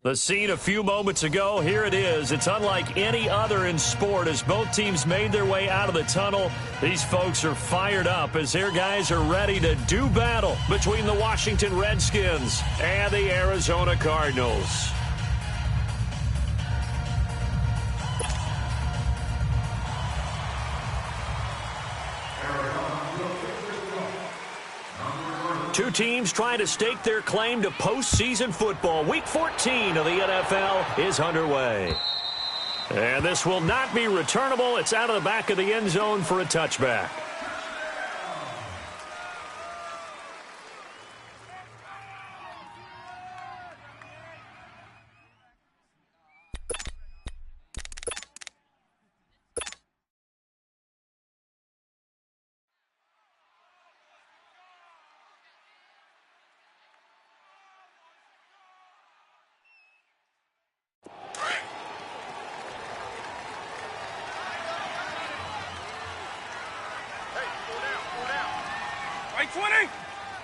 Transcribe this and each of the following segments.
The scene a few moments ago, here it is. It's unlike any other in sport as both teams made their way out of the tunnel. These folks are fired up as their guys are ready to do battle between the Washington Redskins and the Arizona Cardinals. Two teams trying to stake their claim to postseason football. Week 14 of the NFL is underway. And this will not be returnable. It's out of the back of the end zone for a touchback.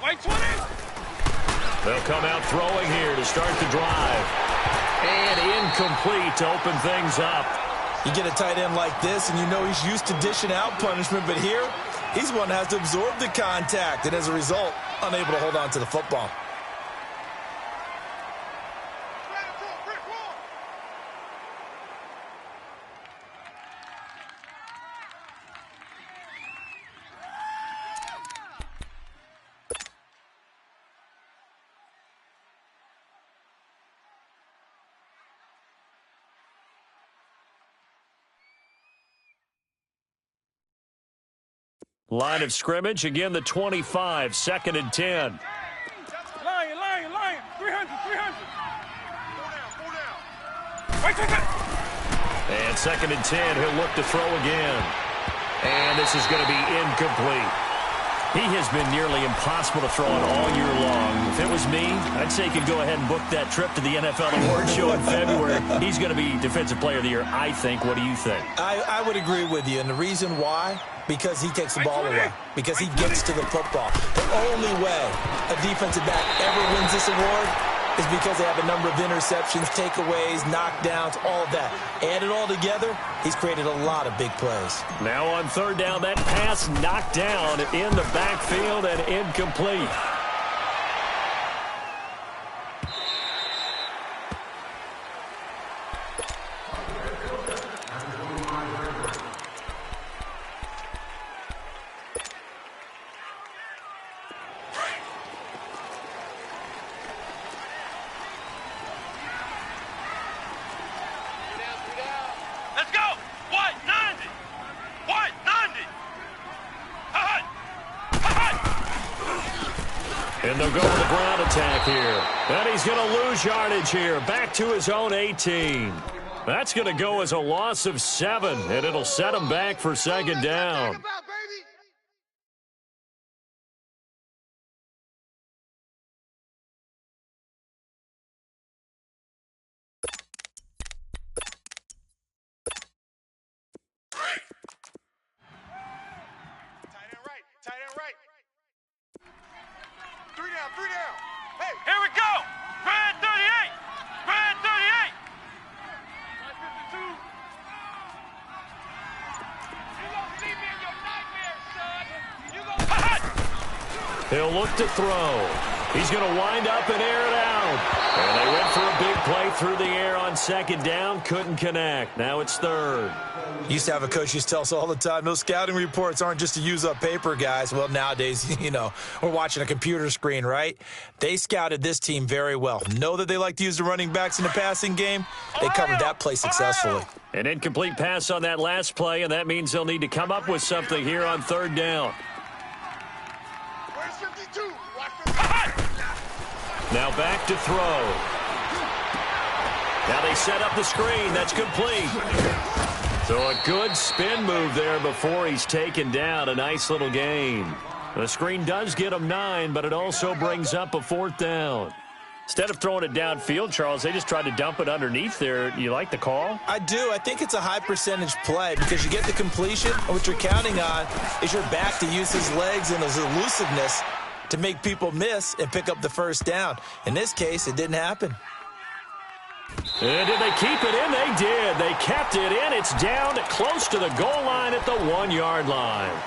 White 20! They'll come out throwing here to start the drive. And incomplete to open things up. You get a tight end like this, and you know he's used to dishing out punishment, but here, he's one that has to absorb the contact, and as a result, unable to hold on to the football. Line of scrimmage, again the 25, 2nd and 10. Lion. 300. Right, take it. And 2nd and 10, he'll look to throw again. And this is going to be incomplete. He has been nearly impossible to throw it all year long. If it was me, I'd say he could go ahead and book that trip to the NFL Award Show in February. He's going to be Defensive Player of the Year, I think. What do you think? I would agree with you, and the reason why? Because he takes the ball away. Because he gets to the football. The only way a defensive back ever wins this award is because they have a number of interceptions, takeaways, knockdowns, all of that. Add it all together, he's created a lot of big plays. Now on 3rd down, that pass knocked down in the backfield and incomplete. And they'll go with the ground attack here. And he's going to lose yardage here. Back to his own 18. That's going to go as a loss of 7, and it'll set him back for 2nd down. Tight end right. 3 down. Hey, here we go. Red 38. Red 38. 52. You gonna see me in your nightmares, son. You gonna... He'll look to throw. He's going to wind up and air it out. And they went for a big play through the air on 2nd down. Couldn't connect. Now it's 3rd. Used to have a coach used to tell us all the time, those scouting reports aren't just to use up paper, guys. Well, nowadays, we're watching a computer screen, right? They scouted this team very well. Know that they like to use the running backs in the passing game. They covered that play successfully. An incomplete pass on that last play, and that means they'll need to come up with something here on 3rd down. Now back to throw. Now they set up the screen. That's complete. So a good spin move there before he's taken down. A nice little gain. The screen does get him 9, but it also brings up a 4th down. Instead of throwing it downfield, Charles, they just tried to dump it underneath there. You like the call? I do. I think it's a high percentage play because you get the completion, and what you're counting on is your back to use his legs and his elusiveness to make people miss and pick up the 1st down. In this case, it didn't happen. And did they keep it in? They did. They kept it in. It's down close to the goal line at the 1-yard line.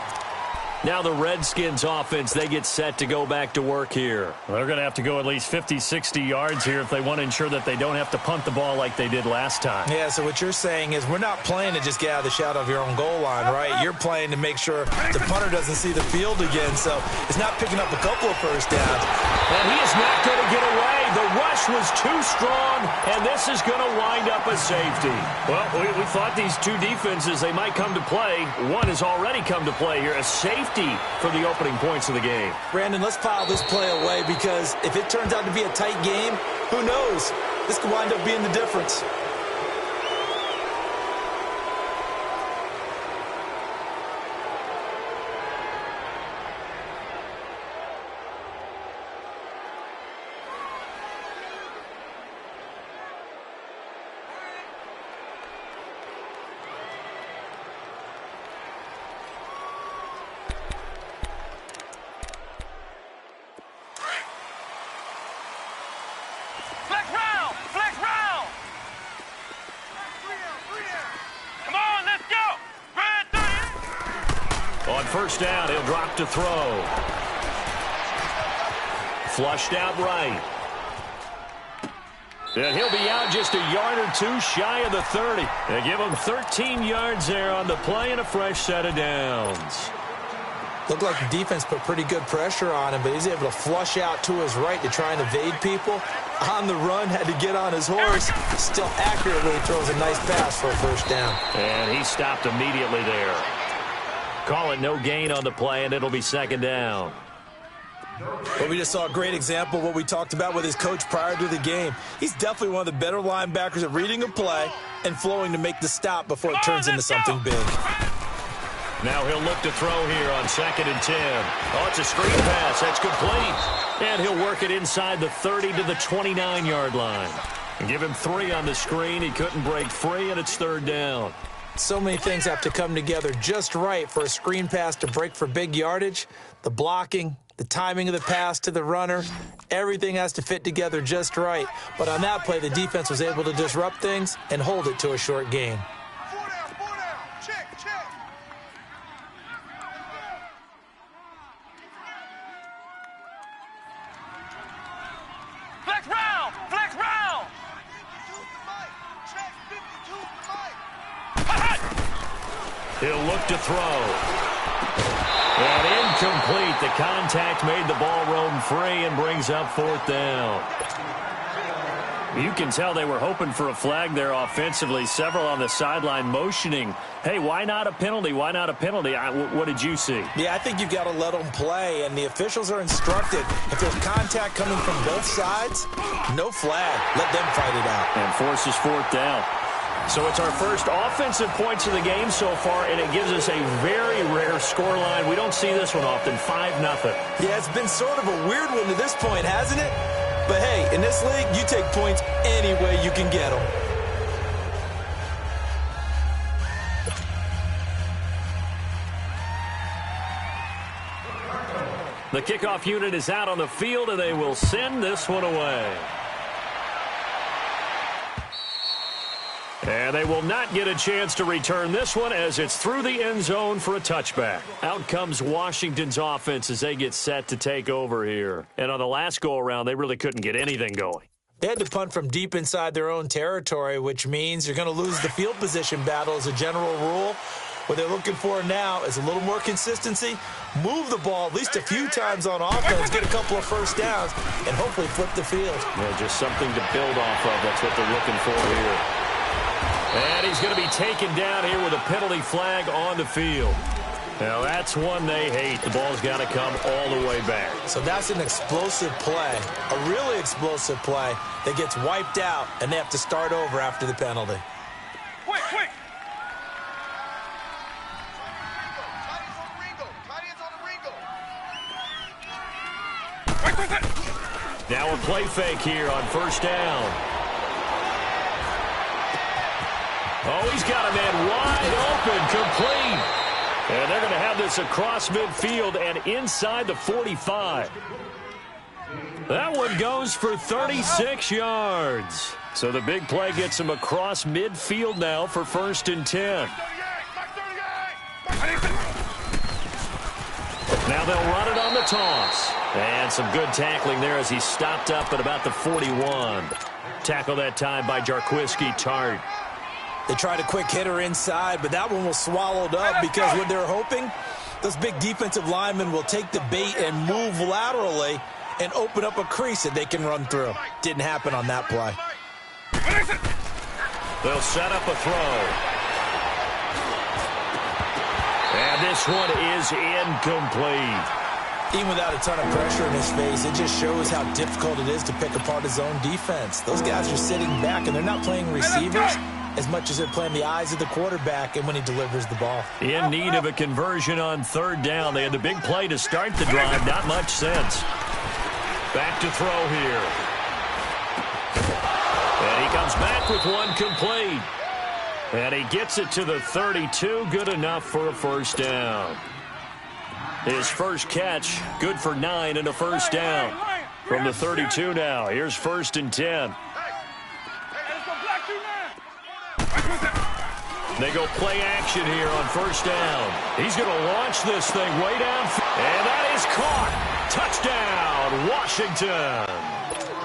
Now the Redskins offense, they get set to go back to work here. Well, they're going to have to go at least 50, 60 yards here if they want to ensure that they don't have to punt the ball like they did last time. Yeah, so what you're saying is we're not playing to just get out of the shadow of your own goal line, right? You're playing to make sure the punter doesn't see the field again, so it's not picking up a couple of first downs. And he is not going to get away. The rush was too strong, and this is going to wind up a safety. Well, we thought these two defenses, they might come to play. One has already come to play here. A safety for the opening points of the game. Brandon, let's file this play away because if it turns out to be a tight game, who knows? This could wind up being the difference. First down, he'll drop to throw. Flushed out right. And he'll be out just a yard or two shy of the 30. They give him 13 yards there on the play and a fresh set of downs. Looked like the defense put pretty good pressure on him, but he's able to flush out to his right to try and evade people. On the run, had to get on his horse. Still accurately throws a nice pass for a first down. And he stopped immediately there. Call it no gain on the play, and it'll be second down. Well, we just saw a great example of what we talked about with his coach prior to the game. He's definitely one of the better linebackers at reading a play and flowing to make the stop before it turns into something big. Now he'll look to throw here on 2nd and 10. Oh, it's a screen pass. That's complete. And he'll work it inside the 30 to the 29-yard line. And give him 3 on the screen. He couldn't break free, and it's third down. So many things have to come together just right for a screen pass to break for big yardage. The blocking, the timing of the pass to the runner, everything has to fit together just right. But on that play, the defense was able to disrupt things and hold it to a short gain. 4 down. Check. Flex round. Check 52 Mike. He'll look to throw. And incomplete. The contact made the ball roam free and brings up 4th down. You can tell they were hoping for a flag there offensively. Several on the sideline motioning, hey, why not a penalty? Why not a penalty? What did you see? Yeah, I think you've got to let them play, and the officials are instructed. If there's contact coming from both sides, no flag. Let them fight it out. And forces 4th down. So it's our first offensive points of the game so far, and it gives us a very rare scoreline. We don't see this one often, 5-0. Yeah, it's been sort of a weird one to this point, hasn't it? But hey, in this league, you take points any way you can get them. The kickoff unit is out on the field, and they will send this one away. And they will not get a chance to return this one as it's through the end zone for a touchback. Out comes Washington's offense as they get set to take over here. And on the last go-around, they really couldn't get anything going. They had to punt from deep inside their own territory, which means you're going to lose the field position battle as a general rule. What they're looking for now is a little more consistency, move the ball at least a few times on offense, get a couple of first downs, and hopefully flip the field. Yeah, just something to build off of. That's what they're looking for here. And he's going to be taken down here with a penalty flag on the field. Now, that's one they hate. The ball's got to come all the way back. So that's an explosive play, a really explosive play that gets wiped out, and they have to start over after the penalty. Quick! Now a play fake here on first down. Oh, he's got a man wide open, complete. And they're going to have this across midfield and inside the 45. That one goes for 36 yards. So the big play gets him across midfield now for 1st and 10. Now they'll run it on the toss. And some good tackling there as he stopped up at about the 41. Tackle that time by Jarquiski Tart. They tried a quick hitter inside, but that one was swallowed up because what they're hoping, those big defensive linemen will take the bait and move laterally and open up a crease that they can run through. Didn't happen on that play. They'll set up a throw. And this one is incomplete. Even without a ton of pressure in his face, it just shows how difficult it is to pick apart his own defense. Those guys are sitting back, and they're not playing receivers as much as they're playing the eyes of the quarterback and when he delivers the ball. In need of a conversion on 3rd down. They had the big play to start the drive. Not much sense. Back to throw here. And he comes back with one complete. And he gets it to the 32. Good enough for a 1st down. His first catch, good for 9 and a 1st down. From the 32 now. Here's 1st and 10. They go play action here on 1st down. He's going to launch this thing way down. And that is caught. Touchdown, Washington.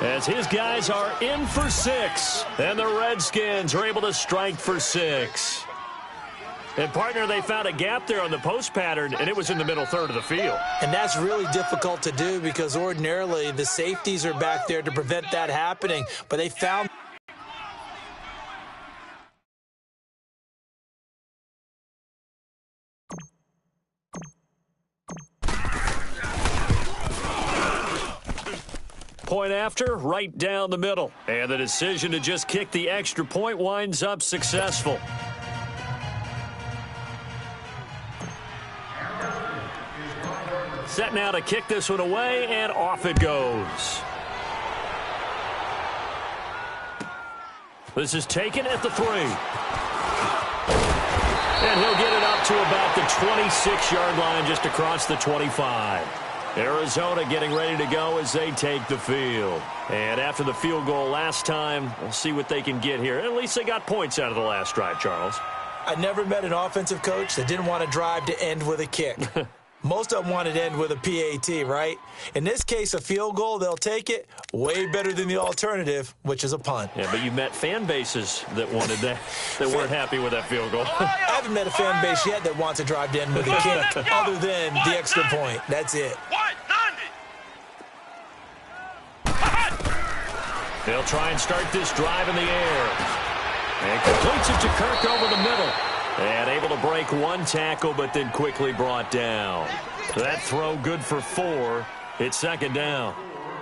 As his guys are in for 6. And the Redskins are able to strike for 6. And, partner, they found a gap there on the post pattern, and it was in the middle third of the field. And that's really difficult to do because ordinarily the safeties are back there to prevent that happening. But they found... Point after, right down the middle. And the decision to just kick the extra point winds up successful. Set now to kick this one away, and off it goes. This is taken at the 3. And he'll get it up to about the 26-yard line, just across the 25. Arizona getting ready to go as they take the field. And after the field goal last time, we'll see what they can get here. At least they got points out of the last drive, Charles. I never met an offensive coach that didn't want to drive to end with a kick. Most of them wanted to end with a PAT, right? In this case, a field goal, they'll take it. Way better than the alternative, which is a punt. Yeah, but you met fan bases that wanted that, that weren't happy with that field goal. I haven't met a fan base yet that wants to drive to end with a kick other than the extra point. That's it. They'll try and start this drive in the air. And completes it to Kirk over the middle. And able to break one tackle, but then quickly brought down. That throw good for 4. It's 2nd down.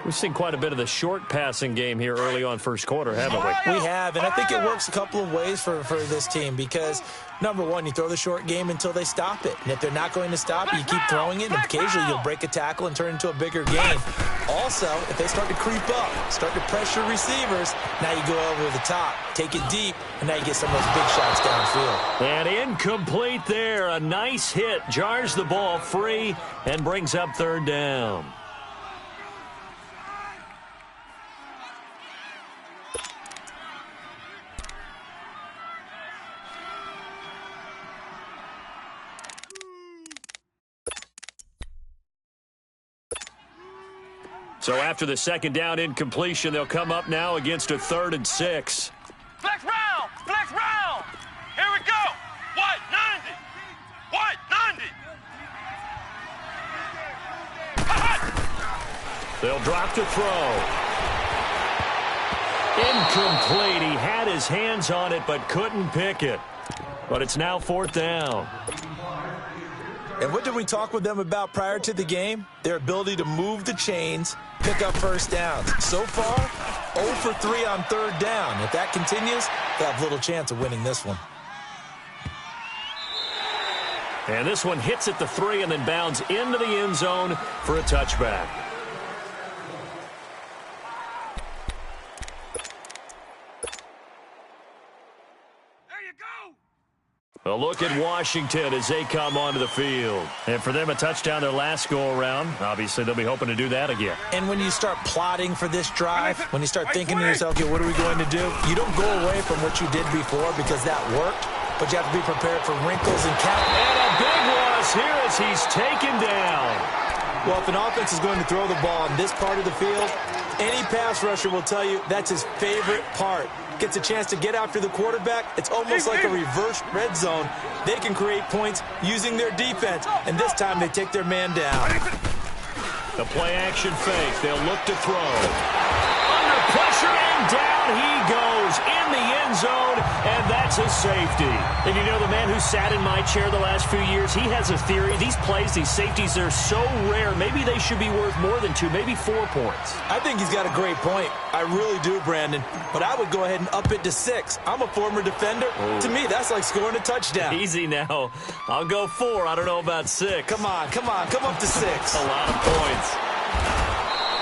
We've seen quite a bit of the short passing game here early on first quarter, haven't we? We have, and I think it works a couple of ways for this team because, number one, you throw the short game until they stop it. And if they're not going to stop it, you keep throwing it, and occasionally you'll break a tackle and turn it into a bigger game. Also, if they start to creep up, start to pressure receivers, now you go over the top, take it deep, and now you get some of those big shots downfield. And incomplete there. A nice hit. Jars the ball free and brings up 3rd down. So after the 2nd down incompletion, they'll come up now against a 3rd and 6. Flex round! Flex round! Here we go! White 90! White 90! They'll drop to throw. Incomplete. He had his hands on it but couldn't pick it. But it's now 4th down. And what did we talk with them about prior to the game? Their ability to move the chains, pick up 1st downs. So far, 0 for 3 on 3rd down. If that continues, they'll have little chance of winning this one. And this one hits at the 3 and then bounds into the end zone for a touchback. A look at Washington as they come onto the field. And for them, a touchdown their last go-around. Obviously, they'll be hoping to do that again. And when you start plotting for this drive, when you start thinking to yourself, okay, what are we going to do? You don't go away from what you did before because that worked, but you have to be prepared for wrinkles and count. And a big loss here as he's taken down. Well, if an offense is going to throw the ball on this part of the field, any pass rusher will tell you that's his favorite part. Gets a chance to get after the quarterback. It's almost like a reverse red zone. They can create points using their defense, and this time they take their man down. The play-action fake. They'll look to throw. Under pressure, and down he goes in the end zone, and that's a safety. And you know, the man who sat in my chair the last few years, he has a theory. These plays, these safeties, they're so rare. Maybe they should be worth more than 2, maybe 4 points. I think he's got a great point. I really do, Brandon. But I would go ahead and up it to 6. I'm a former defender. Oh. To me, that's like scoring a touchdown. Easy now. I'll go 4. I don't know about 6. Come on. Come up to 6. A lot of points.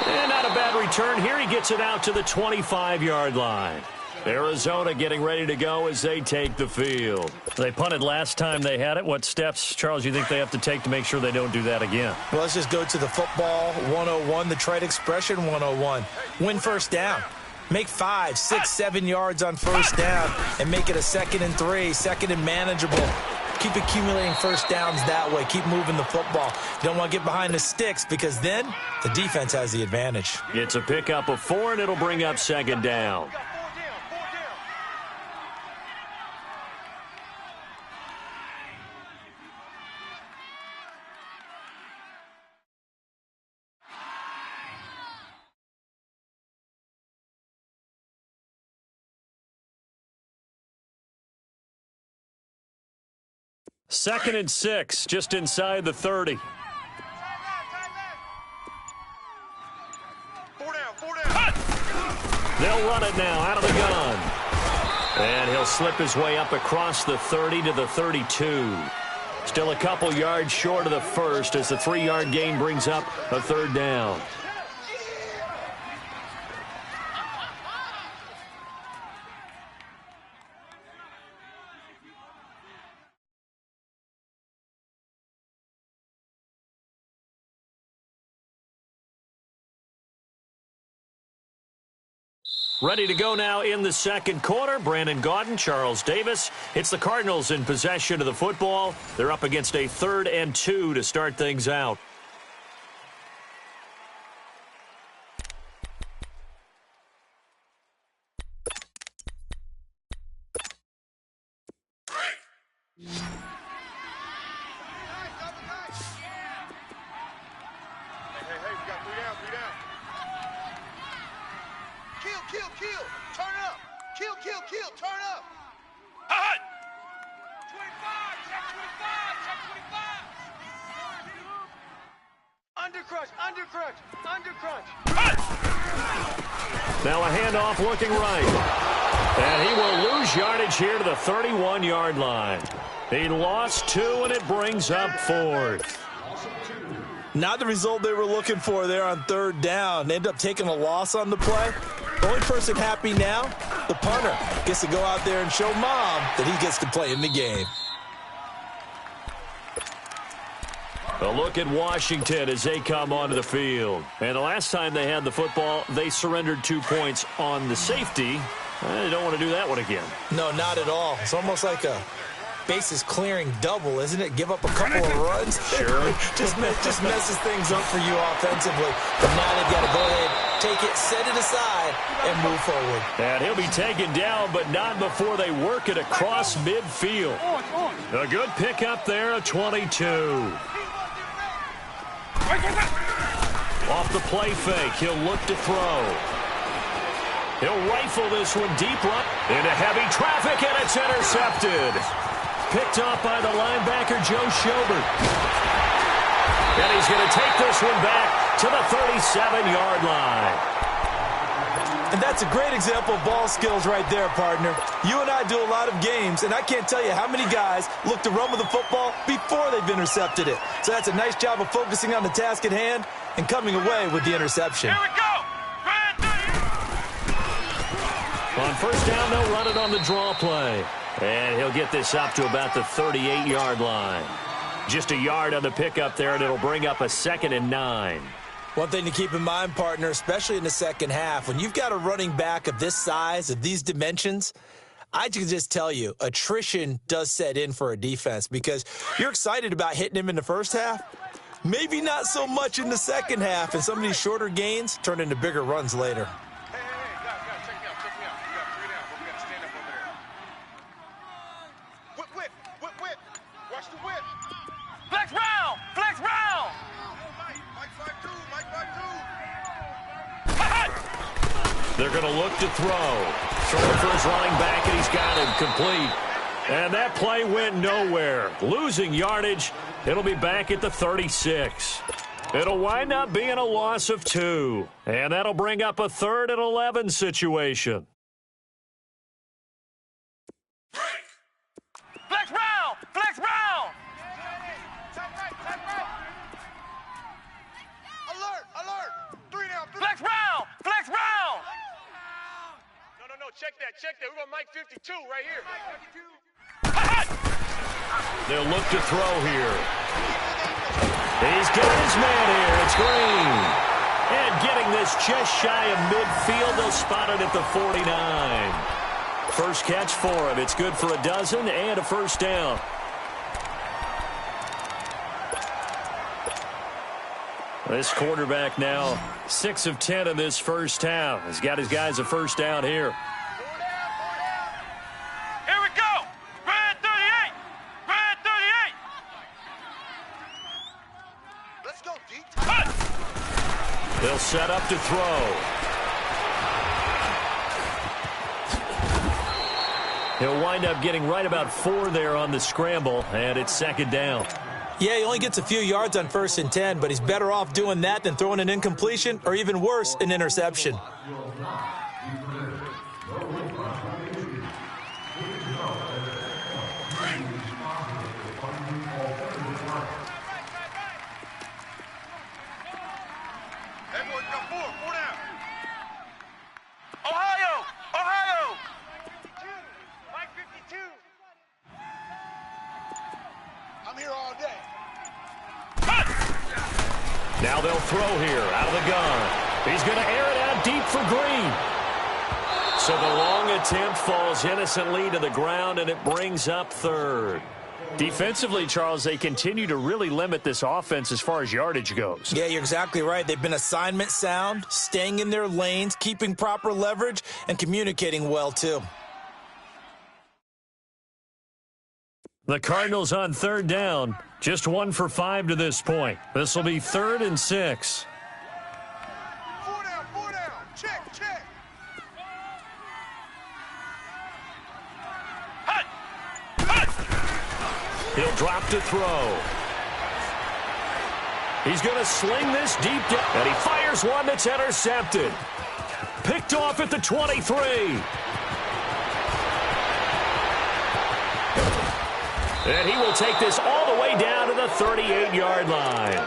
And not a bad return. Here he gets it out to the 25-yard line. Arizona getting ready to go as they take the field. They punted last time they had it. What steps, Charles, you think they have to take to make sure they don't do that again? Well, let's just go to the football 101, the trite expression 101. Win first down. Make 5, 6, 7 yards on first down and make it a 2nd and 3, 2nd and manageable. Keep accumulating first downs that way. Keep moving the football. You don't want to get behind the sticks because then the defense has the advantage. It's a pickup of 4, and it'll bring up 2nd down. Second and 6, just inside the 30. 4 down. They'll run it now out of the gun. And he'll slip his way up across the 30 to the 32. Still a couple yards short of the first as the 3-yard gain brings up a 3rd down. Ready to go now in the 2nd quarter. Brandon Gaudin, Charles Davis. It's the Cardinals in possession of the football. They're up against a 3rd and 2 to start things out. Hey, we got 3 down. Kill. Turn up. Kill. Turn up. Hut. 25. Check 25. Undercrunch. Hut. Now a handoff looking right. And he will lose yardage here to the 31-yard line. He lost 2, and it brings up 4th. Not the result they were looking for there on 3rd down. They end up taking a loss on the play. The only person happy now, the punter, gets to go out there and show Mom that he gets to play in the game. A look at Washington as they come onto the field. And the last time they had the football, they surrendered 2 points on the safety. They don't want to do that one again. No, not at all. It's almost like a bases clearing double, isn't it? Give up a couple of runs. Sure. just messes things up for you offensively. But now they've got to go ahead, take it, set it aside, and move forward. And he'll be taken down, but not before they work it across midfield. A good pickup there, a 22. Off the play fake, he'll look to throw. He'll rifle this one deep right into heavy traffic, and it's intercepted. Picked off by the linebacker, Joe Schobert. And he's going to take this one back to the 37-yard line. And that's a great example of ball skills right there, partner. You and I do a lot of games, and I can't tell you how many guys look to run with the football before they've intercepted it. So that's a nice job of focusing on the task at hand and coming away with the interception. Here we go. A On first down, they'll run it on the draw play. And he'll get this up to about the 38-yard line. Just a yard on the pickup there, and it'll bring up a 2nd and 9. One thing to keep in mind, partner, especially in the second half, when you've got a running back of this size, of these dimensions, I can just tell you, attrition does set in for a defense because you're excited about hitting him in the first half. Maybe not so much in the second half, and some of these shorter gains turn into bigger runs later. Hey, guys, check me out. You got 3 down, but we got to stand up over there. Whip. Watch the whip. Flex round. Mike 5-2. They're going to look to throw. Throwing for his running back, and he's got him complete. And that play went nowhere. Losing yardage. It'll be back at the 36. It'll wind up being a loss of 2. And that'll bring up a 3rd and 11 situation. Flex round. Tight right. Alert. 3 down. Flex round. No, check that. We're going to Mike 52 right here. They'll look to throw here. He's got his man here. It's Green. And getting this just shy of midfield, they'll spot it at the 49. First catch for him. It's good for a dozen and a first down. This quarterback now 6 of 10 in this first half. He's got his guys a first down here. Here we go. Red 38. Let's go, D. They'll set up to throw. He'll wind up getting right about 4 there on the scramble, and it's 2nd down. Yeah, he only gets a few yards on 1st and 10, but he's better off doing that than throwing an incompletion or even worse, an interception. Everyone come forward. 4 down. Ohio. Mike 52. I'm here all day. Now they'll throw here out of the gun. He's going to air it out deep for Green. So the long attempt falls innocently to the ground, and it brings up 3rd. Defensively, Charles, they continue to really limit this offense as far as yardage goes. Yeah, you're exactly right. They've been assignment sound, staying in their lanes, keeping proper leverage, and communicating well, too. The Cardinals on 3rd down. Just 1 for 5 to this point. This will be 3rd and 6. 4 down. Check. He'll drop to throw. He's going to sling this deep down, and he fires one that's intercepted. Picked off at the 23. And he will take this all the way down to the 38-yard line.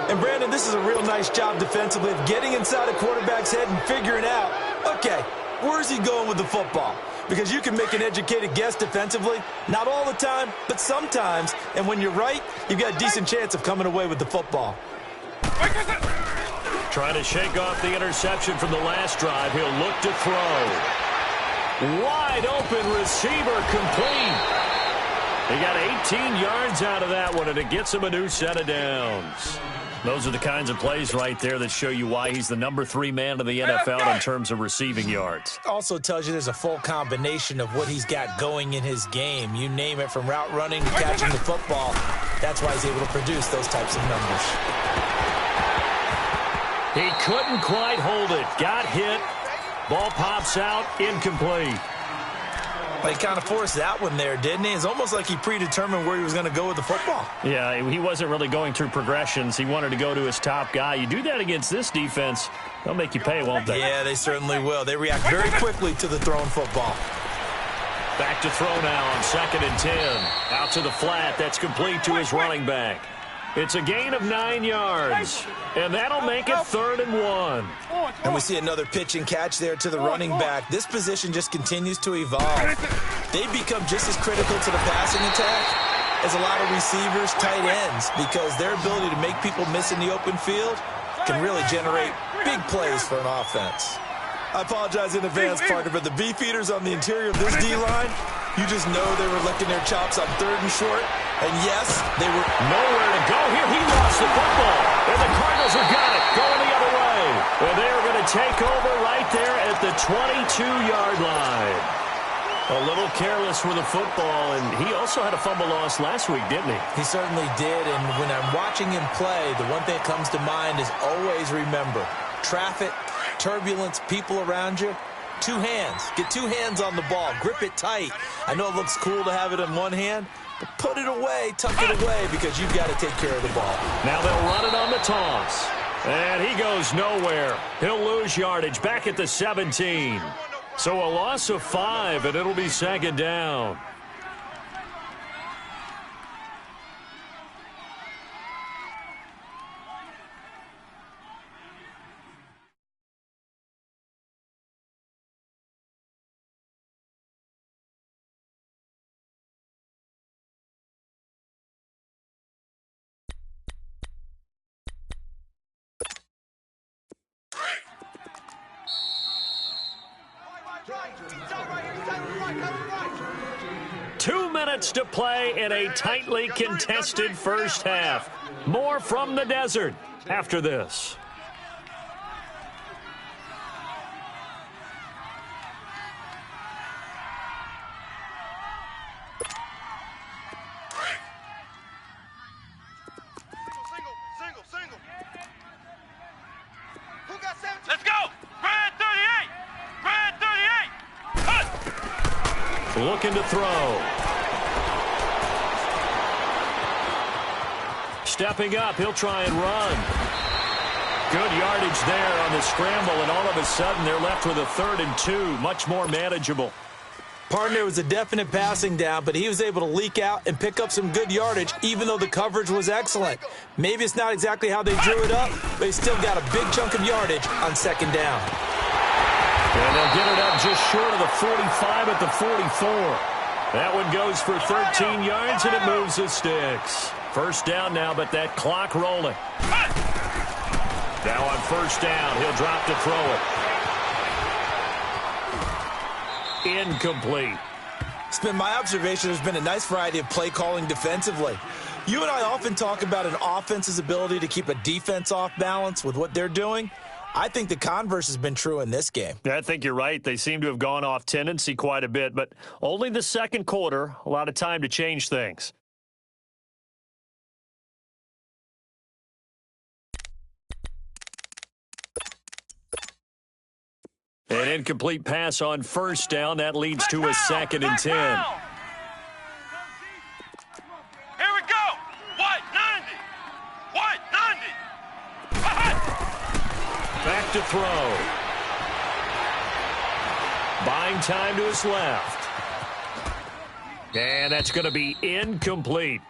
And, Brandon, this is a real nice job defensively of getting inside a quarterback's head and figuring out, okay, where's he going with the football? Because you can make an educated guess defensively, not all the time, but sometimes. And when you're right, you've got a decent chance of coming away with the football. Trying to shake off the interception from the last drive. He'll look to throw. Wide open receiver complete. He got 18 yards out of that one, and it gets him a new set of downs. Those are the kinds of plays right there that show you why he's the number 3 man in the NFL in terms of receiving yards. Also tells you there's a full combination of what he's got going in his game. You name it, from route running to catching the football. That's why he's able to produce those types of numbers. He couldn't quite hold it. Got hit. Ball pops out. Incomplete. He kind of forced that one there, didn't he? It's almost like he predetermined where he was going to go with the football. Yeah, he wasn't really going through progressions. He wanted to go to his top guy. You do that against this defense, they'll make you pay, won't they? Yeah, they certainly will. They react very quickly to the thrown football. Back to throw now on 2nd and 10. Out to the flat. That's complete to his running back. It's a gain of 9 yards, and that'll make it 3rd and 1. And we see another pitch and catch there to the running back. This position just continues to evolve. They've become just as critical to the passing attack as a lot of receivers, tight ends, because their ability to make people miss in the open field can really generate big plays for an offense. I apologize in advance, partner, but the beefeaters on the interior of this D-line, you just know they were licking their chops on 3rd and short. And yes, they were nowhere to go here. He lost the football, and the Cardinals have got it going the other way. And they are going to take over right there at the 22-yard line. A little careless with the football, and he also had a fumble loss last week, didn't he? He certainly did, and when I'm watching him play, the one thing that comes to mind is always remember, traffic, turbulence, people around you, 2 hands. Get 2 hands on the ball. Grip it tight. I know it looks cool to have it in one hand, but put it away, tuck it away, because you've got to take care of the ball. Now they'll run it on the toss. And he goes nowhere. He'll lose yardage back at the 17. So a loss of 5, and it'll be 2nd down. Right. 2 minutes to play in a tightly contested first half. More from the desert after this. Single. Who got 17? Let's go! Red 38! Red 38! Cut! Looking to throw. Stepping up, he'll try and run. Good yardage there on the scramble, and all of a sudden they're left with a 3rd and 2, much more manageable. Partner, was a definite passing down, but he was able to leak out and pick up some good yardage, even though the coverage was excellent. Maybe it's not exactly how they drew it up, but he still got a big chunk of yardage on 2nd down. And they'll get it up just short of the 45 at the 44. That one goes for 13 yards, and it moves the sticks. 1st down now, but that clock rolling. Now on 1st down, he'll drop to throw it. Incomplete. It's been my observation there's been a nice variety of play calling defensively. You and I often talk about an offense's ability to keep a defense off balance with what they're doing. I think the converse has been true in this game. Yeah, I think you're right. They seem to have gone off tendency quite a bit, but only the 2nd quarter, a lot of time to change things. An incomplete pass on 1st down. That leads to a 2nd and 10. Here we go. White 90. White 90. Back to throw. Buying time to his left. And that's going to be incomplete.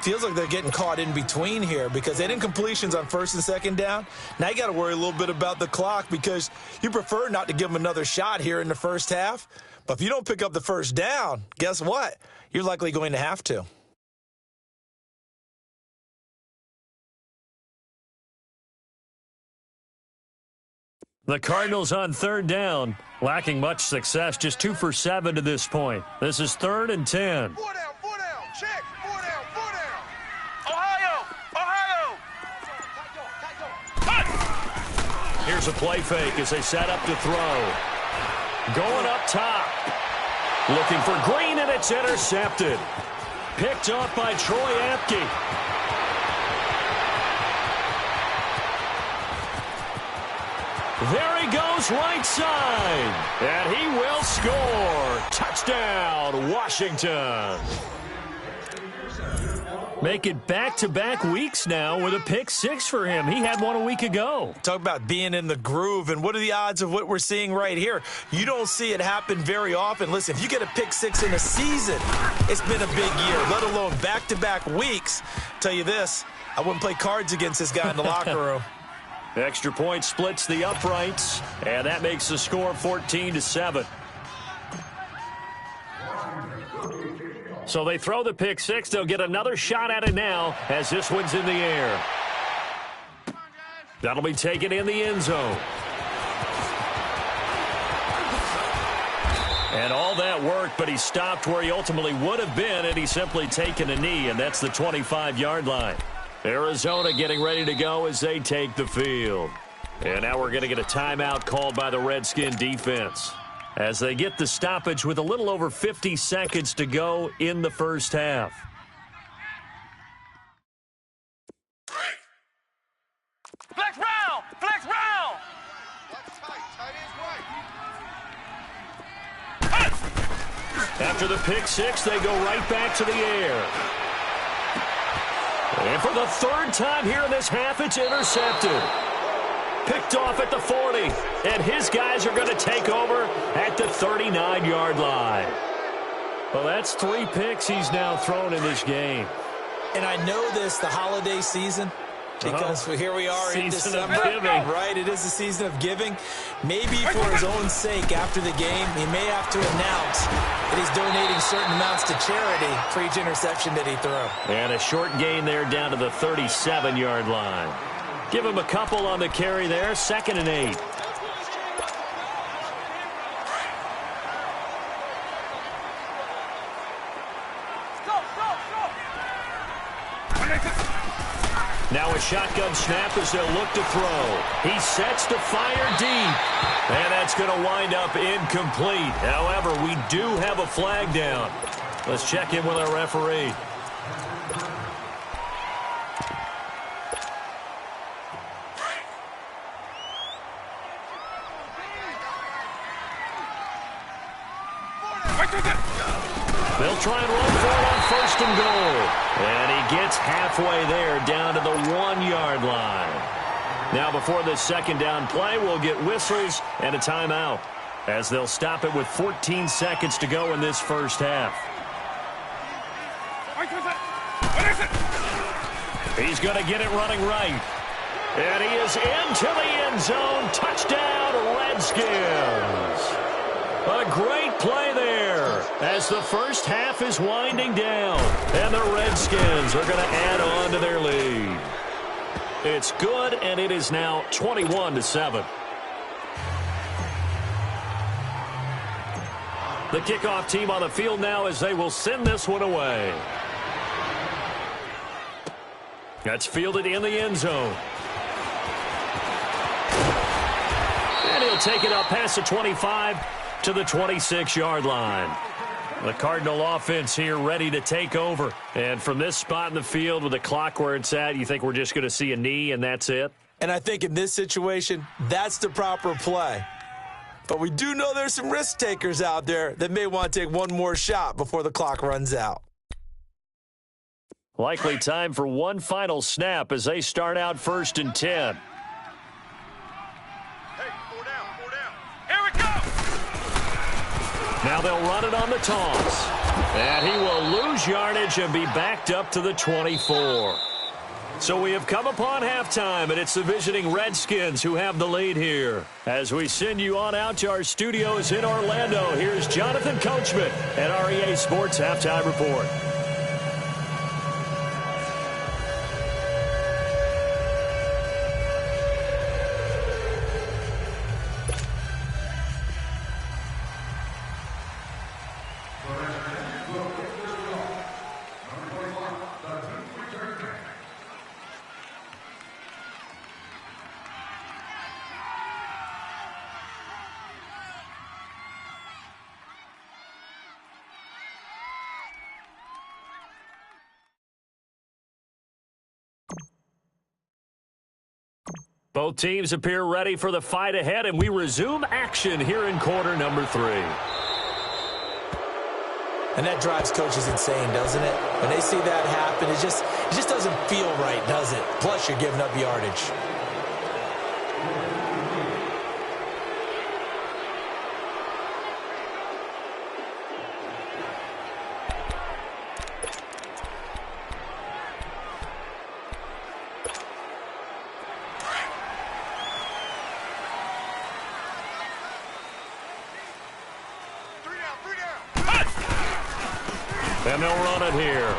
Feels like they're getting caught in between here because they had incompletions on 1st and 2nd down. Now you got to worry a little bit about the clock because you prefer not to give them another shot here in the 1st half. But if you don't pick up the 1st down, guess what? You're likely going to have to. The Cardinals on 3rd down, lacking much success, just 2 for 7 to this point. This is 3rd and 10. 4 down, check. 4 down. Ohio. Cut. Here's a play fake as they set up to throw. Going up top. Looking for Green, and it's intercepted. Picked off by Troy Apke. There he goes right side. And he will score. Touchdown, Washington. Make it back-to-back weeks now with a pick 6 for him. He had one a week ago. Talk about being in the groove, and what are the odds of what we're seeing right here? You don't see it happen very often. Listen, if you get a pick 6 in a season, it's been a big year, let alone back-to-back weeks. Tell you this, I wouldn't play cards against this guy in the locker room. Extra point splits the uprights, and that makes the score 14-7. So they throw the pick six. They'll get another shot at it now as this one's in the air. That'll be taken in the end zone. And all that work, but he stopped where he ultimately would have been, and he's simply taken a knee, and that's the 25-yard line. Arizona getting ready to go as they take the field. And now we're going to get a timeout called by the Redskin defense as they get the stoppage with a little over 50 seconds to go in the first half. Flex round! Flex round! After the pick six, they go right back to the air. And for the third time here in this half, it's intercepted. Picked off at the 40. And his guys are going to take over at the 39-yard line. Well, that's 3 picks he's now thrown in this game. And I know this, the holiday season, because here we are in December, right? It is the season of giving. Maybe for his own sake, after the game, he may have to announce that he's donating certain amounts to charity for each interception that he threw. And a short gain there down to the 37-yard line. Give him a couple on the carry there, 2nd and 8. Now a shotgun snap as they'll look to throw. He sets to fire deep. And that's going to wind up incomplete. However, we do have a flag down. Let's check in with our referee. They'll try and run for it on 1st and goal. And he gets halfway there down to the 1-yard line. Now before this second down play, we'll get whistles and a timeout as they'll stop it with 14 seconds to go in this first half. He's going to get it running right. And he is into the end zone. Touchdown, Redskins. A great play there as the first half is winding down. And the Redskins are going to add on to their lead. It's good, and it is now 21-7. The kickoff team on the field now as they will send this one away. That's fielded in the end zone. And he'll take it up past the 25 to the 26-yard line. The Cardinal offense here ready to take over. And from this spot in the field with the clock where it's at, you think we're just going to see a knee and that's it? And I think in this situation, that's the proper play. But we do know there's some risk takers out there that may want to take one more shot before the clock runs out. Likely time for one final snap as they start out 1st and 10. Now they'll run it on the toss. And he will lose yardage and be backed up to the 24. So we have come upon halftime, and it's the visiting Redskins who have the lead here. As we send you on out to our studios in Orlando, here's Jonathan Coachman at REA Sports Halftime Report. Both teams appear ready for the fight ahead, and we resume action here in quarter number 3. And that drives coaches insane, doesn't it? When they see that happen, it just doesn't feel right, does it? Plus, you're giving up yardage. And they'll run it here.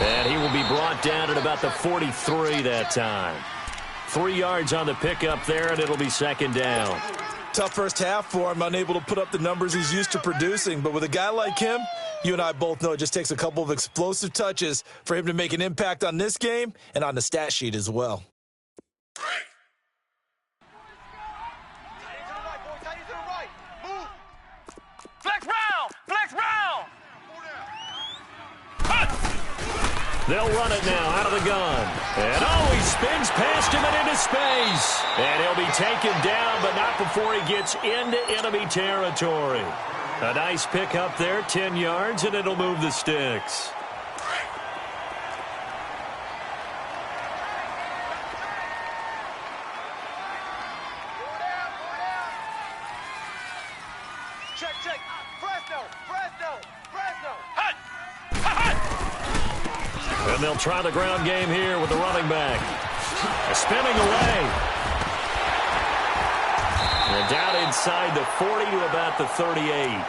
And he will be brought down at about the 43 that time. 3 yards on the pickup there, and it'll be second down. Tough first half for him, unable to put up the numbers he's used to producing. But with a guy like him, you and I both know it just takes a couple of explosive touches for him to make an impact on this game and on the stat sheet as well. Flex round! Flex round! They'll run it now out of the gun. And he spins past him and into space. And he'll be taken down, but not before he gets into enemy territory. A nice pick up there, 10 yards, and it'll move the sticks. Check, check. Fresno! Hut! And they'll try the ground game here with the running back. Spinning away. And down inside the 40 to about the 38.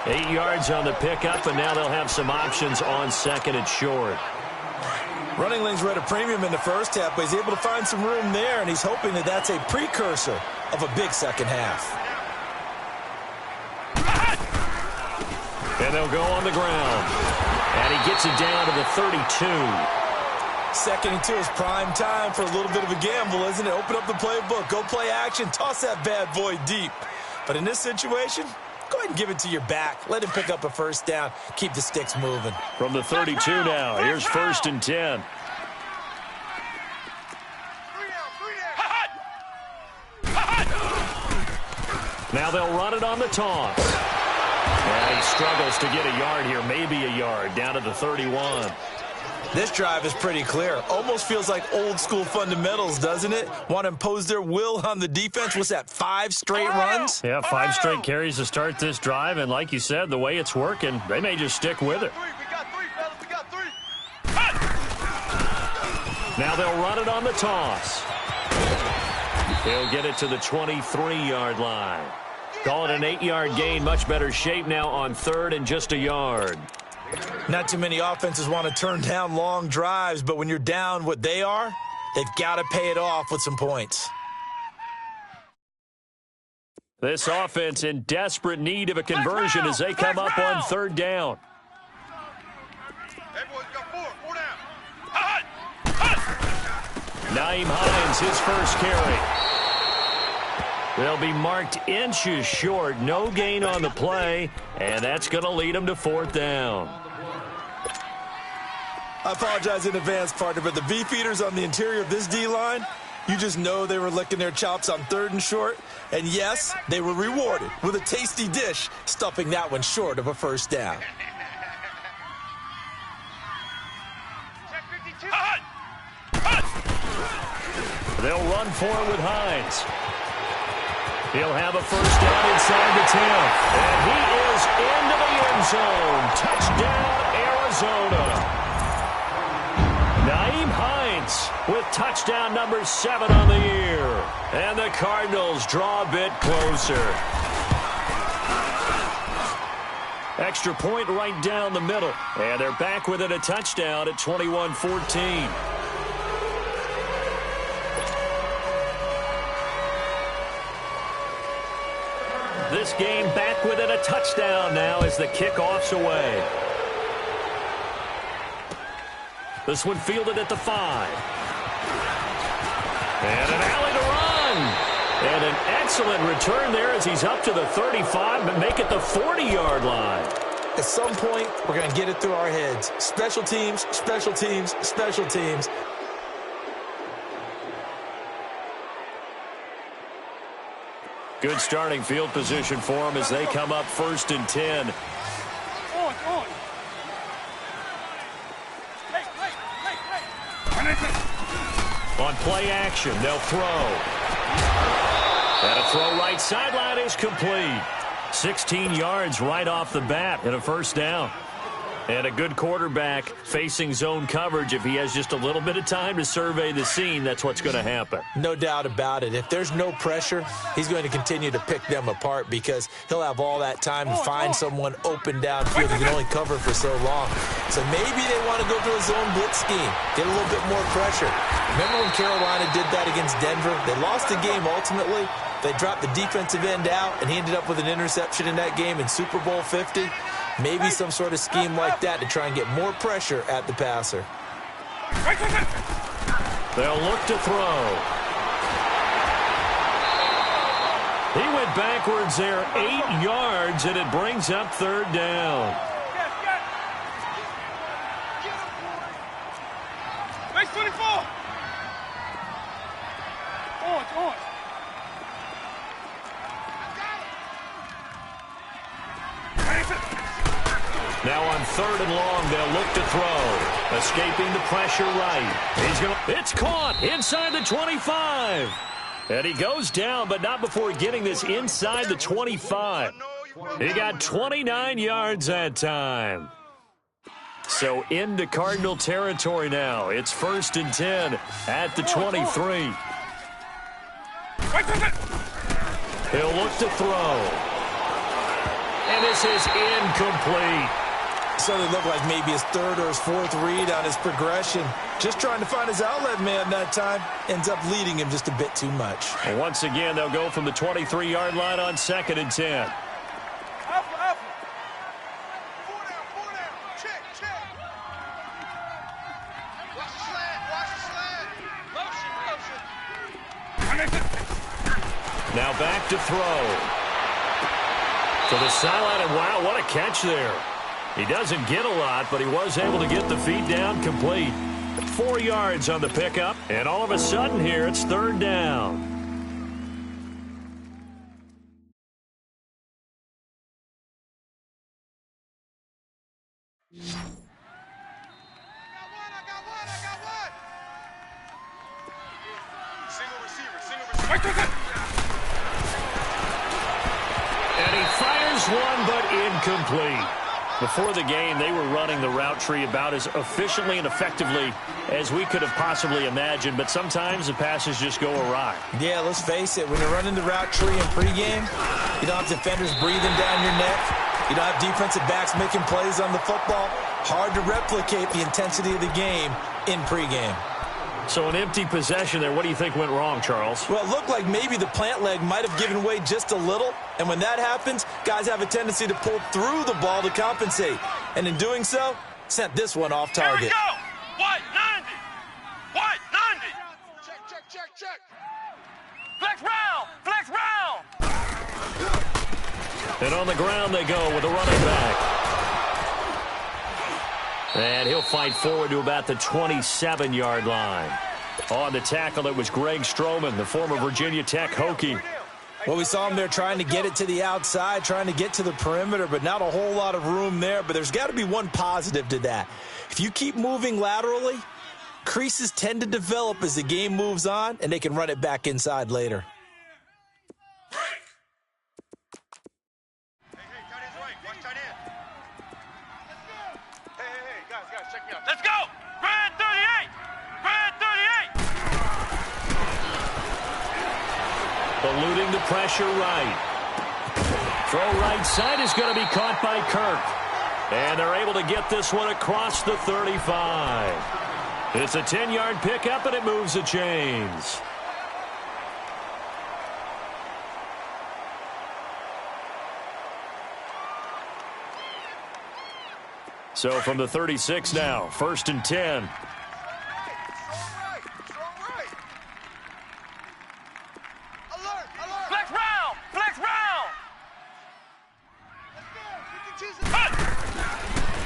8 yards on the pickup, and now they'll have some options on second and short. Running lanes were at a premium in the first half, but he's able to find some room there, and he's hoping that that's a precursor of a big second half. And they'll go on the ground. And he gets it down to the 32. Second and 2 is prime time for a little bit of a gamble, isn't it? Open up the playbook, go play action, toss that bad boy deep. But in this situation, go ahead and give it to your back. Let him pick up a first down. Keep the sticks moving. From the 32 now, here's first and 10. Now they'll run it on the toss. And he struggles to get a yard here, maybe a yard, down to the 31. This drive is pretty clear. Almost feels like old school fundamentals, doesn't it? Want to impose their will on the defense. What's that, 5 straight runs? Yeah, 5 straight carries to start this drive. And like you said, the way it's working, they may just stick with it. We got 3, fellas. We got 3. Now they'll run it on the toss. He'll get it to the 23-yard line. Call it an 8-yard gain. Much better shape now on third and just a yard. Not too many offenses want to turn down long drives, but when you're down what they are, they've got to pay it off with some points. This offense in desperate need of a conversion as they come up on third down. Hey, boys, we got 4. 4 down. Nyheim Hines, his first carry. They'll be marked inches short. No gain on the play, and that's going to lead them to fourth down. I apologize in advance, partner, but the beefeaters on the interior of this D-line, you just know they were licking their chops on third and short. And yes, they were rewarded with a tasty dish, stuffing that one short of a first down. Check 52. They'll run forward with Hines. He'll have a first down inside the 10. And he is into the end zone. Touchdown, Arizona. Nyheim Hines with touchdown number 7 on the year. And the Cardinals draw a bit closer. Extra point right down the middle. And they're back within a touchdown at 21-14. This game back within a touchdown now as the kickoff's away. This one fielded at the 5. And an alley to run. And an excellent return there as he's up to the 35, but make it the 40-yard line. At some point, we're going to get it through our heads. Special teams, special teams, special teams. Good starting field position for them as they come up first and 10. On play action, they'll throw. And a throw right sideline is complete. 16 yards right off the bat and a first down. And a good quarterback facing zone coverage, if he has just a little bit of time to survey the scene, that's what's going to happen. No doubt about it. If there's no pressure, he's going to continue to pick them apart because he'll have all that time to find someone open downfield. He can only cover for so long. So maybe they want to go to a zone blitz scheme, get a little bit more pressure. Remember when Carolina did that against Denver? They lost the game ultimately. They dropped the defensive end out, and he ended up with an interception in that game in Super Bowl 50. Maybe some sort of scheme like that to try and get more pressure at the passer. They'll look to throw. He went backwards there 8 yards, and it brings up third down. Base 24. On. Now on 3rd and long, they'll look to throw. Escaping the pressure right. It's caught inside the 25. And he goes down, but not before getting this inside the 25. He got 29 yards that time. So into Cardinal territory now. It's 1st and 10 at the 23. He'll look to throw. And this is incomplete. So they look like maybe his 3rd or his 4th read on his progression. Just trying to find his outlet man that time. Ends up leading him just a bit too much. And once again, they'll go from the 23-yard line on 2nd and 10. Alpha. 4 down. Check. Watch the slant. Motion. Now back to throw. To the sideline, and wow, what a catch there. He doesn't get a lot, but he was able to get the feet down complete. 4 yards on the pickup, and all of a sudden here, it's 3rd down. I got one. Single receiver. And he fires one, but incomplete. Before the game, they were running the route tree about as efficiently and effectively as we could have possibly imagined, but sometimes the passes just go awry. Yeah, let's face it. When you're running the route tree in pregame, you don't have defenders breathing down your neck. You don't have defensive backs making plays on the football. Hard to replicate the intensity of the game in pregame. So an empty possession there. What do you think went wrong, Charles? Well, it looked like maybe the plant leg might have given way just a little. And when that happens, guys have a tendency to pull through the ball to compensate. And in doing so, sent this one off target. Here we go. White 90. Check. Flex round. And on the ground they go with the running back. And he'll fight forward to about the 27-yard line. On the tackle, it was Greg Stroman, the former Virginia Tech Hokie. Well, we saw him there trying to get it to the outside, trying to get to the perimeter, but not a whole lot of room there. But there's got to be one positive to that. If you keep moving laterally, creases tend to develop as the game moves on, and they can run it back inside later. Let's go! Red 38! Eluding the pressure right. Throw right side is going to be caught by Kirk. And they're able to get this one across the 35. It's a 10-yard pickup, and it moves the chains. So from the 36 now, 1st and 10. Flex round!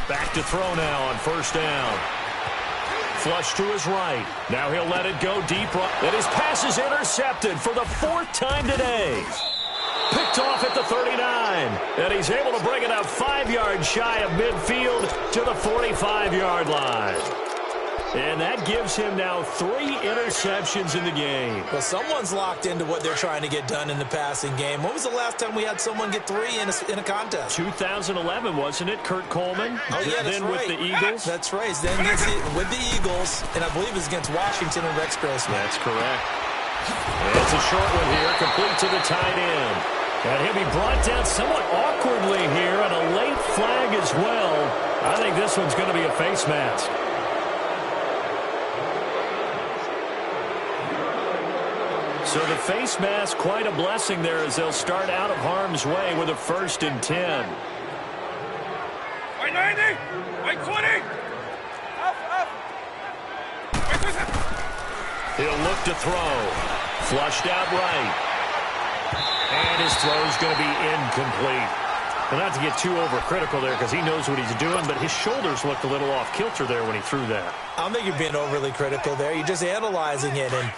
Back to throw now on 1st down. Flush to his right. Now he'll let it go deep right. And his pass is intercepted for the 4th time today. Picked off at the 39. And he's able to bring it up 5 yards shy of midfield to the 45-yard line. And that gives him now 3 interceptions in the game. Well, someone's locked into what they're trying to get done in the passing game. When was the last time we had someone get 3 in a contest? 2011, wasn't it, Kurt Coleman? Oh, yeah, that's then right. with the Eagles? That's right. Then with the Eagles, and I believe it's against Washington and Rex Grossman. That's correct. And it's a short one here, complete to the tight end. And he'll be brought down somewhat awkwardly here, and a late flag as well. I think this one's going to be a face mask. So the face mask, quite a blessing there as they'll start out of harm's way with a 1st and 10. White 90, white 20. He'll look to throw. Flushed out right. And his throw's going to be incomplete. Well, not to get too overcritical there because he knows what he's doing, but his shoulders looked a little off kilter there when he threw that. I don't think you're being overly critical there. You're just analyzing it, and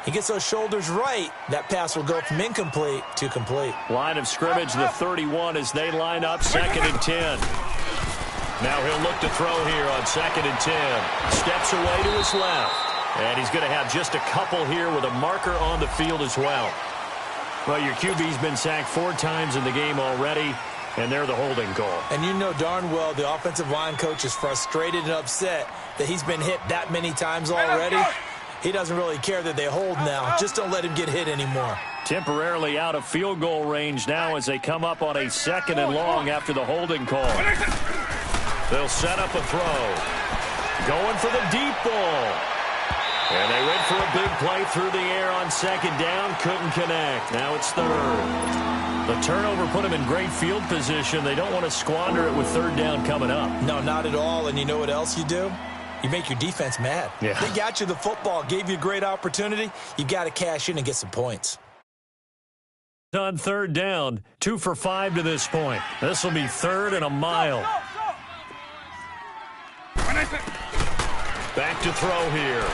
he gets those shoulders right. That pass will go from incomplete to complete. Line of scrimmage, the 31 as they line up 2nd and 10. Now he'll look to throw here on 2nd and 10. Steps away to his left. And he's going to have just a couple here with a marker on the field as well. Well, your QB's been sacked 4 times in the game already, and they're the holding call. And you know darn well the offensive line coach is frustrated and upset that he's been hit that many times already. He doesn't really care that they hold now. Just don't let him get hit anymore. Temporarily out of field goal range now as they come up on a 2nd and long after the holding call. They'll set up a throw. Going for the deep ball. And they went for a big play through the air on 2nd down. Couldn't connect. Now it's 3rd. The turnover put them in great field position. They don't want to squander it with 3rd down coming up. No, not at all. And you know what else you do? You make your defense mad. Yeah. They got you the football, gave you a great opportunity. You got to cash in and get some points. On 3rd down, 2 for 5 to this point. This will be 3rd and a mile. Back to throw here.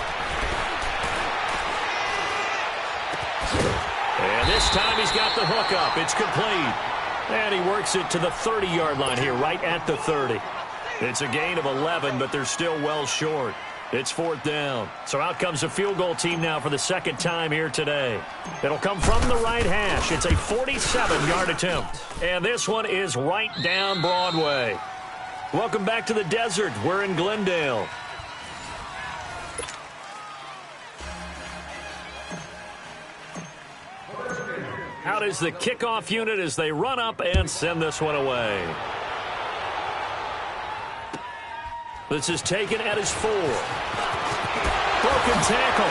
And this time he's got the hook up. It's complete. And he works it to the 30-yard line here, right at the 30. It's a gain of 11, but they're still well short. It's 4th down. So out comes a field goal team now for the 2nd time here today. It'll come from the right hash. It's a 47-yard attempt. And this one is right down Broadway. Welcome back to the desert. We're in Glendale. Out is the kickoff unit as they run up and send this one away. This is taken at his 4. Broken tackle.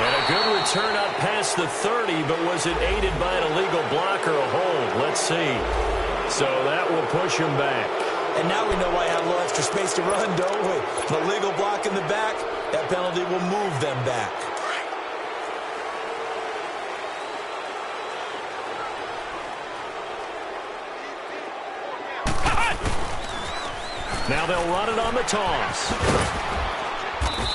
And a good return up past the 30, but was it aided by an illegal block or a hold? Let's see. So that will push him back. And now we know why I have a little extra space to run, don't we? An illegal block in the back, that penalty will move them back. Now they'll run it on the toss.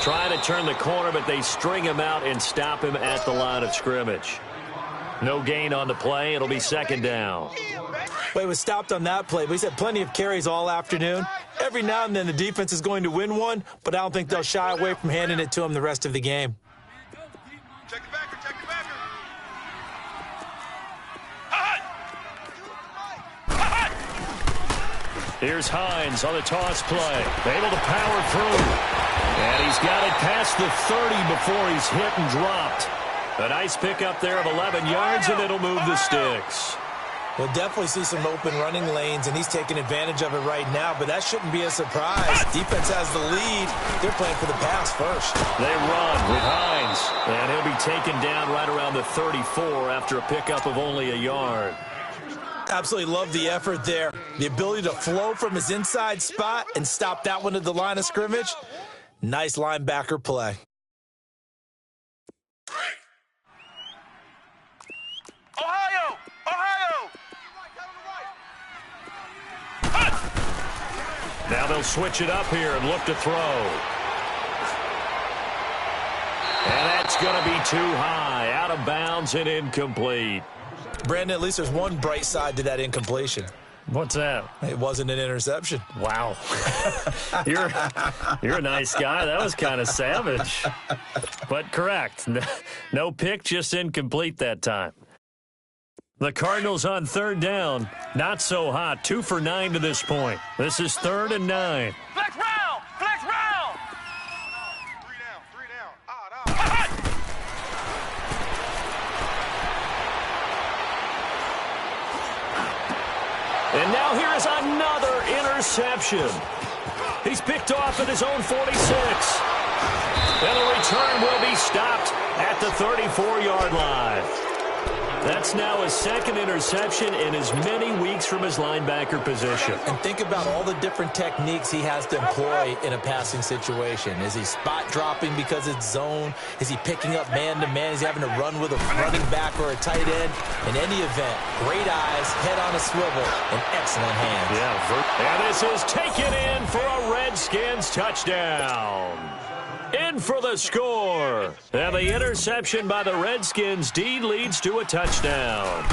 Trying to turn the corner, but they string him out and stop him at the line of scrimmage. No gain on the play. It'll be 2nd down. Well, he was stopped on that play, but he's had plenty of carries all afternoon. Every now and then the defense is going to win one, but I don't think they'll shy away from handing it to him the rest of the game. Check the backer, check the backer. Here's Hines on the toss play. Able to power through. And he's got it past the 30 before he's hit and dropped. A nice pickup there of 11 yards, and it'll move the sticks. We'll definitely see some open running lanes, and he's taking advantage of it right now, but that shouldn't be a surprise. Defense has the lead. They're playing for the pass first. They run with Hines, and he'll be taken down right around the 34 after a pickup of only a yard. Absolutely love the effort there. The ability to flow from his inside spot and stop that one at the line of scrimmage. Nice linebacker play. Ohio! Ohio! Now they'll switch it up here and look to throw. And that's going to be too high, out of bounds and incomplete. Brandon, at least there's one bright side to that incompletion. What's that? It wasn't an interception. Wow. You're a nice guy. That was kind of savage. But correct. No pick, just incomplete that time. The Cardinals on third down. Not so hot. 2 for 9 to this point. This is 3rd and 9. Flex round! Flex round! 3 down. And now here is another interception. He's picked off at his own 46. And the return will be stopped at the 34-yard line. That's now his second interception in as many weeks from his linebacker position. And think about all the different techniques he has to employ in a passing situation. Is he spot dropping because it's zone? Is he picking up man-to-man? Is he having to run with a running back or a tight end? In any event, great eyes, head on a swivel, and excellent hands. Yeah, and this is taken in for a Redskins touchdown. In for the score. And the interception by the Redskins. D leads to a touchdown.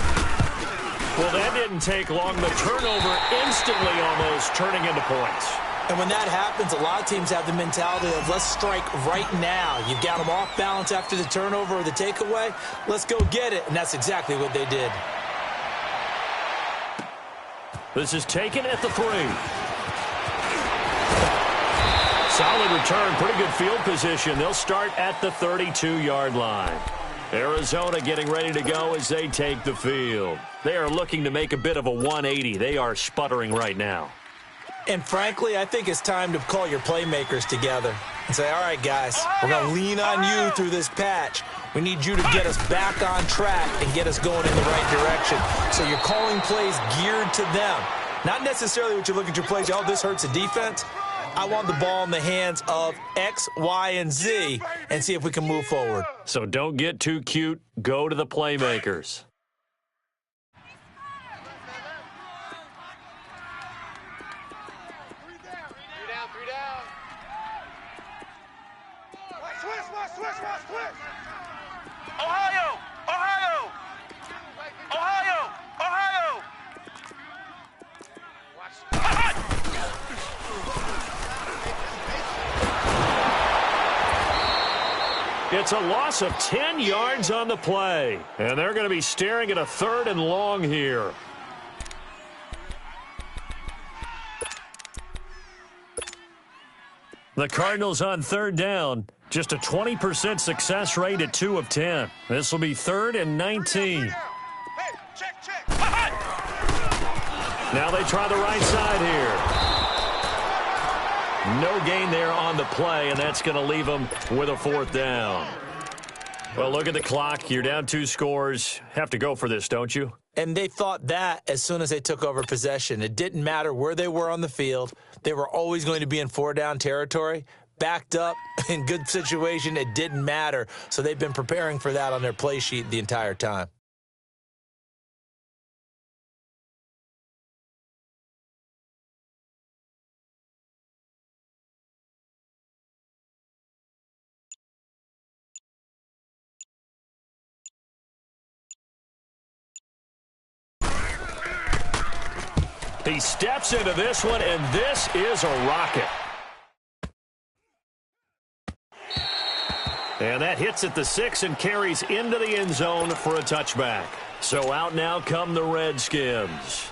Well, that didn't take long. The turnover instantly almost turning into points. And when that happens, a lot of teams have the mentality of let's strike right now. You've got them off balance after the turnover or the takeaway. Let's go get it. And that's exactly what they did. This is taken at the 3. Solid return, pretty good field position. They'll start at the 32-yard line. Arizona getting ready to go as they take the field. They are looking to make a bit of a 180. They are sputtering right now. And frankly, I think it's time to call your playmakers together and say, all right, guys, we're going to lean on you through this patch. We need you to get us back on track and get us going in the right direction. So you're calling plays geared to them. Not necessarily what you look at your plays, oh, this hurts the defense. I want the ball in the hands of X, Y, and Z and see if we can move forward. So don't get too cute. Go to the playmakers. Three down. Switch. Ohio! It's a loss of 10 yards on the play. And they're going to be staring at a 3rd and long here. The Cardinals on 3rd down. Just a 20% success rate at 2 of 10. This will be 3rd and 19. Hey, check. Now they try the right side here. No gain there on the play, and that's going to leave them with a 4th down. Well, look at the clock. You're down 2 scores. Have to go for this, don't you? And they thought that as soon as they took over possession. It didn't matter where they were on the field. They were always going to be in 4-down territory. Backed up, in good situation, it didn't matter. So they've been preparing for that on their play sheet the entire time. He steps into this one, and this is a rocket. And that hits at the 6 and carries into the end zone for a touchback. So out now come the Redskins.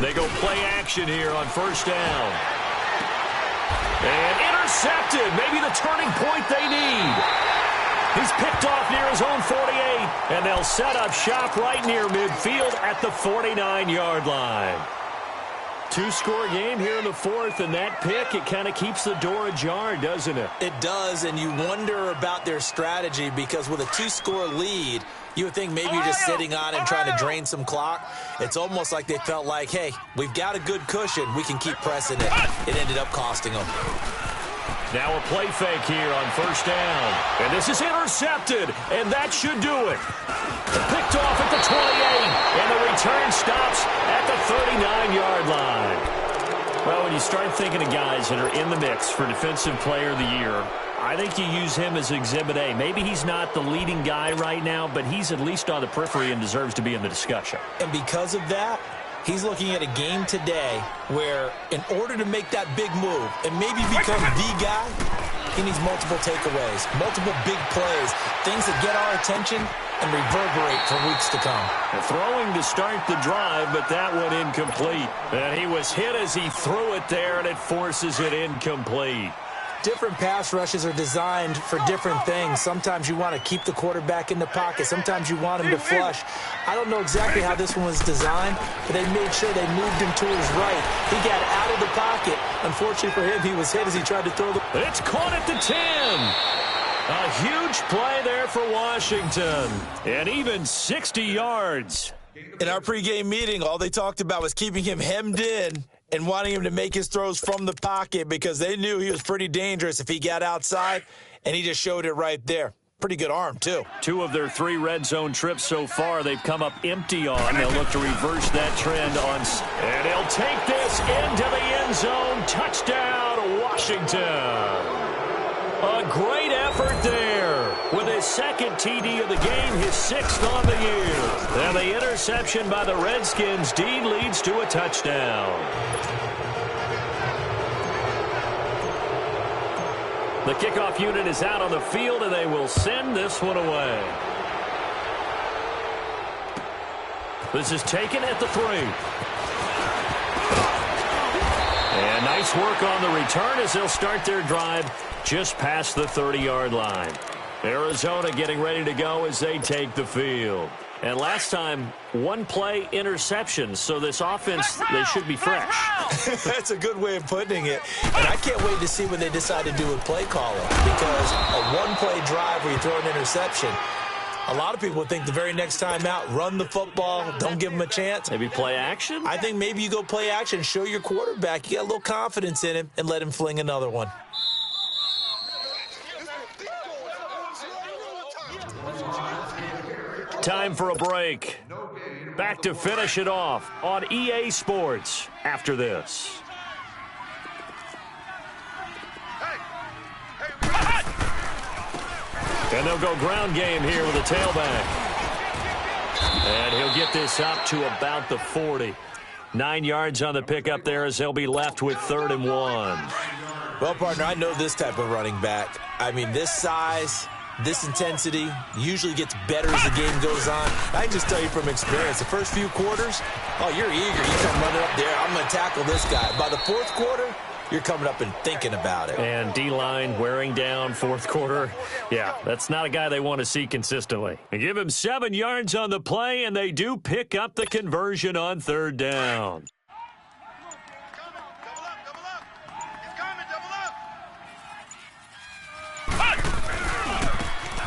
They go play action here on 1st down. And intercepted. Maybe the turning point they need. He's picked off near his own 48. And they'll set up shop right near midfield at the 49-yard line. 2-score game here in the 4th, and that pick, it kind of keeps the door ajar, doesn't it? It does, and you wonder about their strategy because with a 2-score lead, you would think maybe you're just sitting on and trying to drain some clock. It's almost like they felt like, hey, we've got a good cushion. We can keep pressing it. It ended up costing them. Now a play fake here on 1st down. And this is intercepted, and that should do it. Picked off at the 28, and the return stops at the 39-yard line. Well, when you start thinking of guys that are in the mix for Defensive Player of the Year, I think you use him as Exhibit A. Maybe he's not the leading guy right now, but he's at least on the periphery and deserves to be in the discussion. And because of that, he's looking at a game today where in order to make that big move and maybe become the guy, he needs multiple takeaways, multiple big plays, things that get our attention and reverberate for weeks to come. Throwing to start the drive, but that one incomplete. And he was hit as he threw it there, and it forces it incomplete. Different pass rushes are designed for different things. Sometimes you want to keep the quarterback in the pocket. Sometimes you want him to flush. I don't know exactly how this one was designed, but they made sure they moved him to his right. He got out of the pocket. Unfortunately for him, he was hit as he tried to throw the... It's caught at the 10. A huge play there for Washington. And even 60 yards. In our pregame meeting, all they talked about was keeping him hemmed in and wanting him to make his throws from the pocket because they knew he was pretty dangerous if he got outside, and he just showed it right there. Pretty good arm, too. 2 of their 3 red zone trips so far, they've come up empty on. They'll look to reverse that trend on. And he'll take this into the end zone. Touchdown, Washington. A great effort there with his second TD of the game, his 6th on the year. And the interception by the Redskins deed leads to a touchdown. The kickoff unit is out on the field, and they will send this one away. This is taken at the 3. And nice work on the return as they'll start their drive just past the 30-yard line. Arizona getting ready to go as they take the field. And last time, 1-play interception, so this offense, they should be fresh. That's a good way of putting it. And I can't wait to see what they decide to do with play calling, because a 1-play drive where you throw an interception, a lot of people think the very next time out, run the football, don't give them a chance. Maybe play action? I think maybe you go play action, show your quarterback, you got a little confidence in him, and let him fling another one. Time for a break. Back to finish it off on EA Sports after this. And they'll go ground game here with a tailback. And he'll get this up to about the 40. 9 yards on the pickup there as they'll be left with 3rd and 1. Well, partner, I know this type of running back. I mean, this size, this intensity usually gets better as the game goes on. I can just tell you from experience, the first few quarters, oh, you're eager. You come running up there, I'm going to tackle this guy. By the 4th quarter, you're coming up and thinking about it. And D-line wearing down 4th quarter. Yeah, that's not a guy they want to see consistently. They give him 7 yards on the play, and they do pick up the conversion on 3rd down.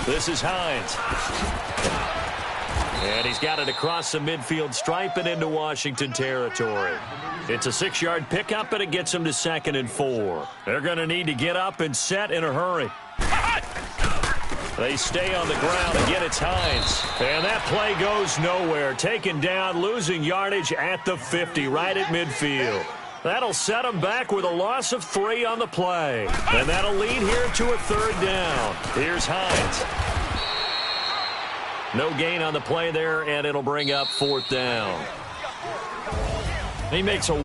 This is Hines. And he's got it across the midfield stripe and into Washington territory. It's a 6-yard pickup, and it gets them to 2nd and 4. They're going to need to get up and set in a hurry. They stay on the ground. Again, it's Hines. And that play goes nowhere. Taken down, losing yardage at the 50, right at midfield. That'll set them back with a loss of 3 on the play. And that'll lead here to a 3rd down. Here's Hines. No gain on the play there, and it'll bring up 4th down. He makes a